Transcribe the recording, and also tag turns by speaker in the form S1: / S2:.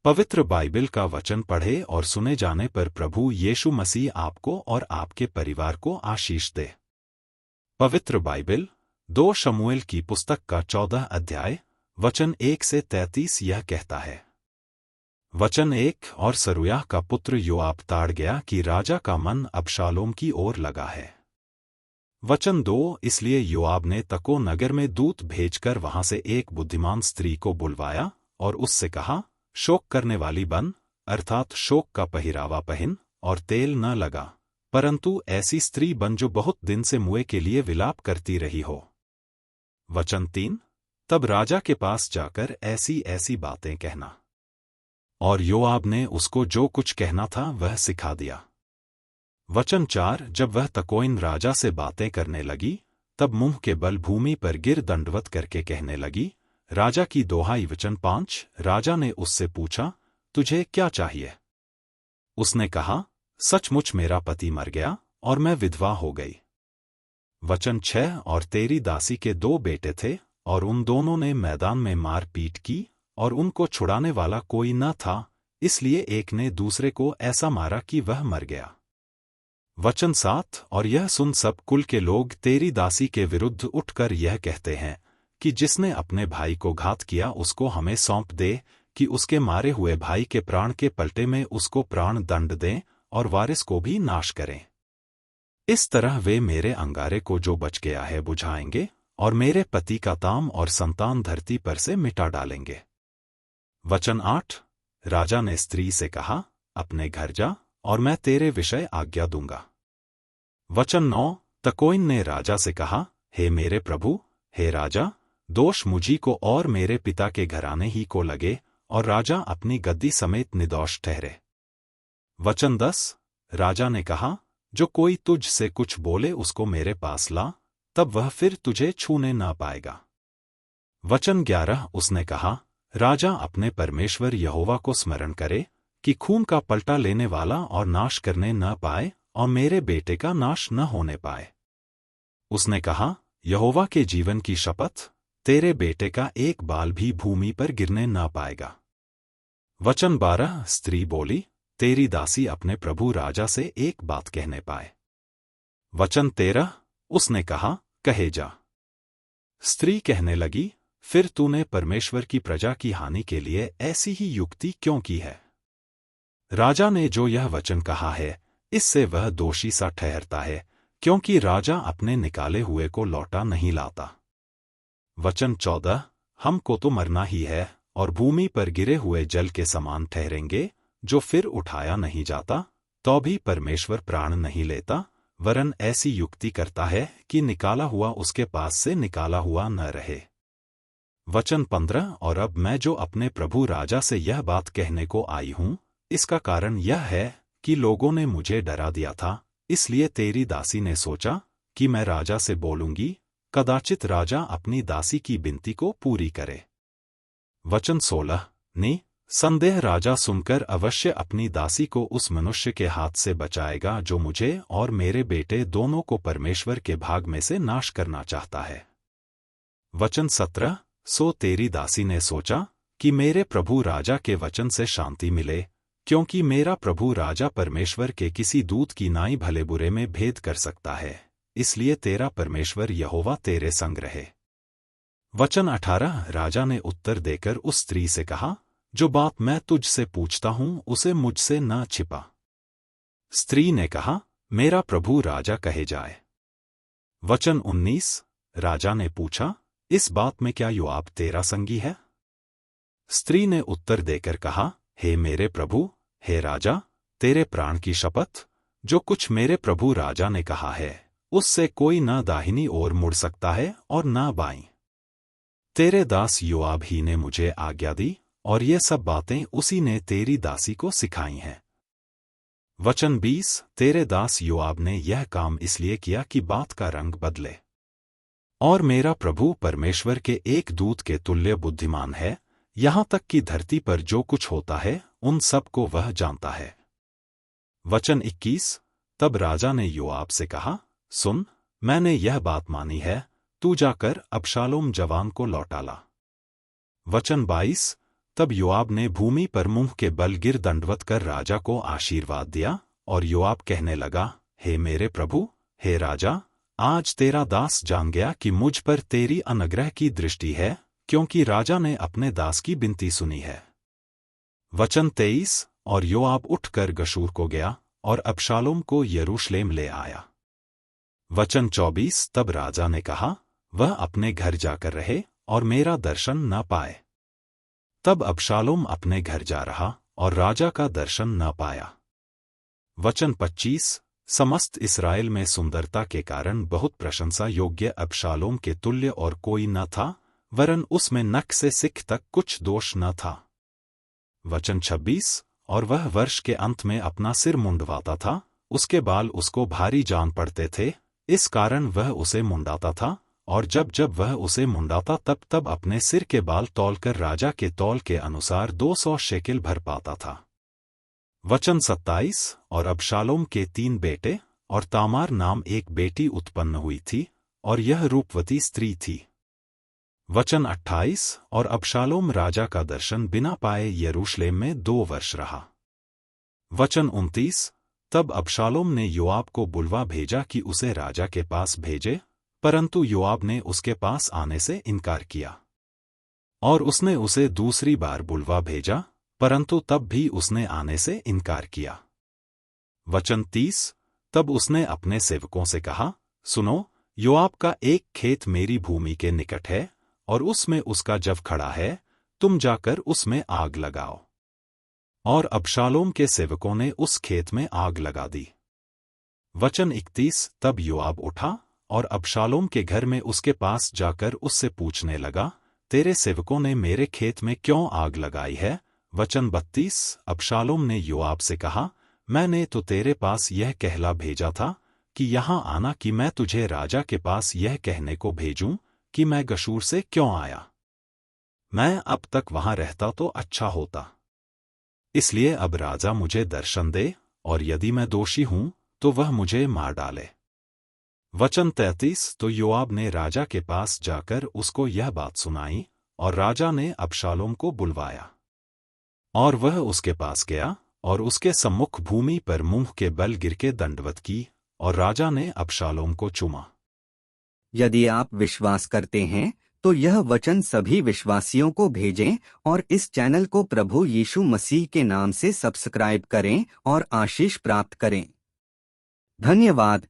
S1: पवित्र बाइबल का वचन पढ़े और सुने जाने पर प्रभु यीशु मसीह आपको और आपके परिवार को आशीष दे। पवित्र बाइबल 2 शमूएल की पुस्तक का 14 अध्याय वचन 1 से 33 यह कहता है। वचन 1 और सरूयाह का पुत्र योआब ताड़ गया कि राजा का मन अबशालोम की ओर लगा है। वचन 2 इसलिए योआब ने तको नगर में दूत भेजकर वहां से एक बुद्धिमान स्त्री को बुलवाया और उससे कहा, शोक करने वाली बन, अर्थात शोक का पहरावा पहन और तेल न लगा, परंतु ऐसी स्त्री बन जो बहुत दिन से मुए के लिए विलाप करती रही हो। वचन 3 तब राजा के पास जाकर ऐसी ऐसी बातें कहना। और योआब ने उसको जो कुछ कहना था वह सिखा दिया। वचन 4 जब वह तकोइन राजा से बातें करने लगी, तब मुंह के बल भूमि पर गिर दंडवत करके कहने लगी, राजा की दोहाई। वचन 5 राजा ने उससे पूछा, तुझे क्या चाहिए? उसने कहा, सचमुच मेरा पति मर गया और मैं विधवा हो गई। वचन 6 और तेरी दासी के 2 बेटे थे और उन दोनों ने मैदान में मार पीट की और उनको छुड़ाने वाला कोई न था, इसलिए एक ने दूसरे को ऐसा मारा कि वह मर गया। वचन 7 और यह सुन सब कुल के लोग तेरी दासी के विरुद्ध उठकर यह कहते हैं कि जिसने अपने भाई को घात किया उसको हमें सौंप दे कि उसके मारे हुए भाई के प्राण के पलटे में उसको प्राण दंड दें और वारिस को भी नाश करें। इस तरह वे मेरे अंगारे को जो बच गया है बुझाएंगे और मेरे पति का ताम और संतान धरती पर से मिटा डालेंगे। वचन 8 राजा ने स्त्री से कहा, अपने घर जा और मैं तेरे विषय आज्ञा दूंगा। वचन 9 तकोइन ने राजा से कहा, हे मेरे प्रभु, हे राजा, दोष मुझी को और मेरे पिता के घराने ही को लगे और राजा अपनी गद्दी समेत निर्दोष ठहरे। वचन 10 राजा ने कहा, जो कोई तुझ से कुछ बोले उसको मेरे पास ला, तब वह फिर तुझे छूने न पाएगा। वचन 11 उसने कहा, राजा अपने परमेश्वर यहोवा को स्मरण करे कि खून का पलटा लेने वाला और नाश करने न पाए और मेरे बेटे का नाश न होने पाए। उसने कहा, यहोवा के जीवन की शपथ, तेरे बेटे का एक बाल भी भूमि पर गिरने न पाएगा। वचन 12 स्त्री बोली, तेरी दासी अपने प्रभु राजा से एक बात कहने पाए। वचन 13 उसने कहा, कहे जा। स्त्री कहने लगी, फिर तूने परमेश्वर की प्रजा की हानि के लिए ऐसी ही युक्ति क्यों की है? राजा ने जो यह वचन कहा है, इससे वह दोषी सा ठहरता है, क्योंकि राजा अपने निकाले हुए को लौटा नहीं लाता। वचन 14 हमको तो मरना ही है और भूमि पर गिरे हुए जल के समान ठहरेंगे, जो फिर उठाया नहीं जाता, तो भी परमेश्वर प्राण नहीं लेता, वरन ऐसी युक्ति करता है कि निकाला हुआ उसके पास से निकाला हुआ न रहे। वचन 15 और अब मैं जो अपने प्रभु राजा से यह बात कहने को आई हूं, इसका कारण यह है कि लोगों ने मुझे डरा दिया था, इसलिए तेरी दासी ने सोचा कि मैं राजा से बोलूंगी, कदाचित राजा अपनी दासी की विनती को पूरी करे। वचन 16 ने संदेह राजा सुनकर अवश्य अपनी दासी को उस मनुष्य के हाथ से बचाएगा जो मुझे और मेरे बेटे दोनों को परमेश्वर के भाग में से नाश करना चाहता है। वचन 17 सो तेरी दासी ने सोचा कि मेरे प्रभु राजा के वचन से शांति मिले, क्योंकि मेरा प्रभु राजा परमेश्वर के किसी दूत की नाई भले बुरे में भेद कर सकता है, इसलिए तेरा परमेश्वर यहोवा तेरे संग रहे। वचन 18 राजा ने उत्तर देकर उस स्त्री से कहा, जो बात मैं तुझसे पूछता हूं उसे मुझसे न छिपा। स्त्री ने कहा, मेरा प्रभु राजा कहे जाए। वचन 19 राजा ने पूछा, इस बात में क्या योआब तेरा संगी है? स्त्री ने उत्तर देकर कहा, हे मेरे प्रभु, हे राजा, तेरे प्राण की शपथ, जो कुछ मेरे प्रभु राजा ने कहा है, उससे कोई न दाहिनी ओर मुड़ सकता है और न बाईं। तेरे दास योआब ही ने मुझे आज्ञा दी और ये सब बातें उसी ने तेरी दासी को सिखाई हैं। वचन 20 तेरे दास योआब ने यह काम इसलिए किया कि बात का रंग बदले। और मेरा प्रभु परमेश्वर के एक दूत के तुल्य बुद्धिमान है, यहां तक कि धरती पर जो कुछ होता है उन सब को वह जानता है। वचन 21 तब राजा ने योआब से कहा, सुन, मैंने यह बात मानी है, तू जाकर अबशालोम जवान को लौटा ला। वचन 22 तब योआब ने भूमि पर मुंह के बल गिर दंडवत कर राजा को आशीर्वाद दिया, और योआब कहने लगा, हे मेरे प्रभु, हे राजा, आज तेरा दास जान गया कि मुझ पर तेरी अनुग्रह की दृष्टि है, क्योंकि राजा ने अपने दास की विनती सुनी है। वचन 23। और योआब उठकर गशूर को गया और अबशालोम को यरूशलेम ले आया। वचन 24। तब राजा ने कहा, वह अपने घर जाकर रहे और मेरा दर्शन न पाए। तब अबशालोम अपने घर जा रहा और राजा का दर्शन न पाया। वचन 25। समस्त इस्राएल में सुंदरता के कारण बहुत प्रशंसा योग्य अबशालोम के तुल्य और कोई न था, वरन उसमें नख से सिख तक कुछ दोष न था। वचन 26। और वह वर्ष के अंत में अपना सिर मुंडवाता था, उसके बाल उसको भारी जान पड़ते थे, इस कारण वह उसे मुंडाता था, और जब जब वह उसे मुंडाता तब तब अपने सिर के बाल तौलकर राजा के तौल के अनुसार 200 शेकेल भर पाता था। वचन 27। और अबशालोम के 3 बेटे और तामार नाम एक बेटी उत्पन्न हुई थी, और यह रूपवती स्त्री थी। वचन 28। और अबशालोम राजा का दर्शन बिना पाए यरूशलेम में 2 वर्ष रहा। वचन 29। तब अबशालोम ने योआब को बुलवा भेजा कि उसे राजा के पास भेजे, परंतु योआब ने उसके पास आने से इनकार किया। और उसने उसे दूसरी बार बुलवा भेजा, परंतु तब भी उसने आने से इनकार किया। वचन 30। तब उसने अपने सेवकों से कहा, सुनो, योआब का एक खेत मेरी भूमि के निकट है, और उसमें उसका जव खड़ा है, तुम जाकर उसमें आग लगाओ। और अबशालोम के सेवकों ने उस खेत में आग लगा दी। वचन 31। तब योआब उठा और अबशालोम के घर में उसके पास जाकर उससे पूछने लगा, तेरे सेवकों ने मेरे खेत में क्यों आग लगाई है? वचन 32। अबशालोम ने योआब से कहा, मैंने तो तेरे पास यह कहला भेजा था कि यहाँ आना कि मैं तुझे राजा के पास यह कहने को भेजूं कि मैं गशूर से क्यों आया। मैं अब तक वहां रहता तो अच्छा होता। इसलिए अब राजा मुझे दर्शन दे, और यदि मैं दोषी हूं तो वह मुझे मार डाले। वचन 33। तो योआब ने राजा के पास जाकर उसको यह बात सुनाई, और राजा ने अबशालोम को बुलवाया। और वह उसके पास गया और उसके सम्मुख भूमि पर मुंह के बल गिर के दंडवत की, और राजा ने अबशालोम को चूमा।
S2: यदि आप विश्वास करते हैं तो यह वचन सभी विश्वासियों को भेजें और इस चैनल को प्रभु यीशु मसीह के नाम से सब्सक्राइब करें और आशीष प्राप्त करें। धन्यवाद।